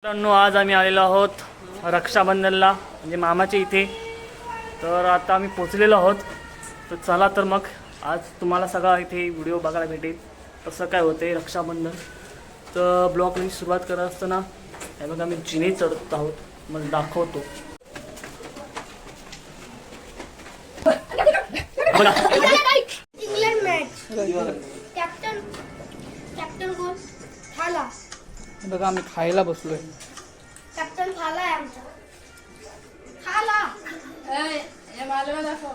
मित्रांनो, आज आम्ही आलेलो आहोत रक्षाबंधनला म्हणजे मामाच्या इथे. तर आता आम्ही पोचलेलो आहोत. तर चला तर मग आज तुम्हाला सगळा इथे व्हिडिओ बघायला भेटेल कसं काय होते रक्षाबंधन. तर ब्लॉगची सुरुवात करत असताना हे बघा आम्ही जिने चढत आहोत, मग दाखवतो. बघा इंग्लंड मॅच कॅप्टन कोण थाला. बघा आम्ही खायला बसलोय. कॅप्टन थाला आहे आमचा. थाला मालवा दाखव.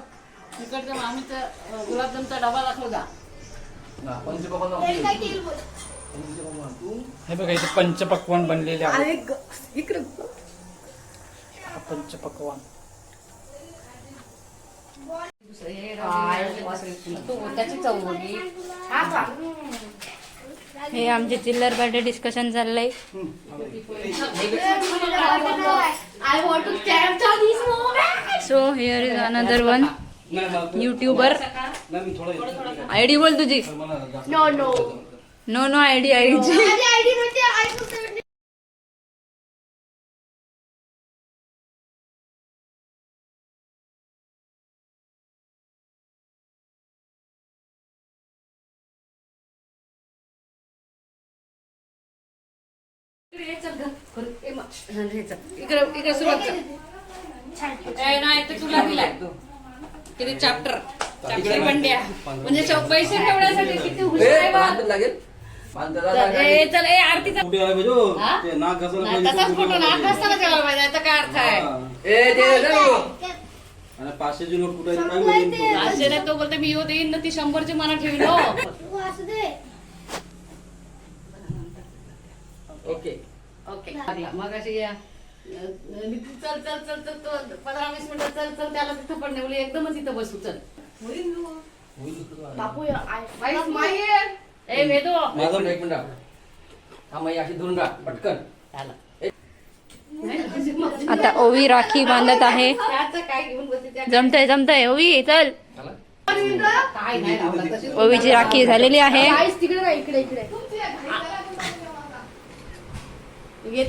तिकडच्या मामीचा गुलाबजामचा डबा दाखव जा. हे काय केलं बोल. हे बघा इथे पंचपक्वान बनलेले आहे. इकडे पंचपक्वान त्याची चव होती. हे आमचे चिल्लर बर्थडे डिस्कशन चाललंय. I want to capture this moment. So here is another one YouTuber. ID बोल तुझी. No no no no ID ID. माझी आयडी मध्ये iPhone 17. इकडे सुरुवात कर. नाही तर तुला दिलाय किती चॅप्टर बंड्या म्हणजे पैसे ठेवण्यासाठी किती हुशार आहे बा. चल ए आरतीचा तसाच फोटो ना कशाला ठेवायला पाहिजे याचा काय अर्थ आहे. 500ची नोट कुठे असे नाही तो बोलते मी येऊ देईन ना ती 100ची मना ठेवलो. तू असू दे. ओके मग अशी चल चल चल चल 15-20 मिनिटं चल चल त्याला तिथं पण नेवली एकदमच इथं बसू चल. बापू ए वेदो माझं एक मिनिट अशी धरून राहा पटकन. आता ओवी राखी बांधत आहे. त्याचं काय घेऊन बसते त्या जमतय जमतय ओवी चल. काय नाही लावला तशी ओवीची राखी झालेली आहे. तिकडे नाही इकडे ये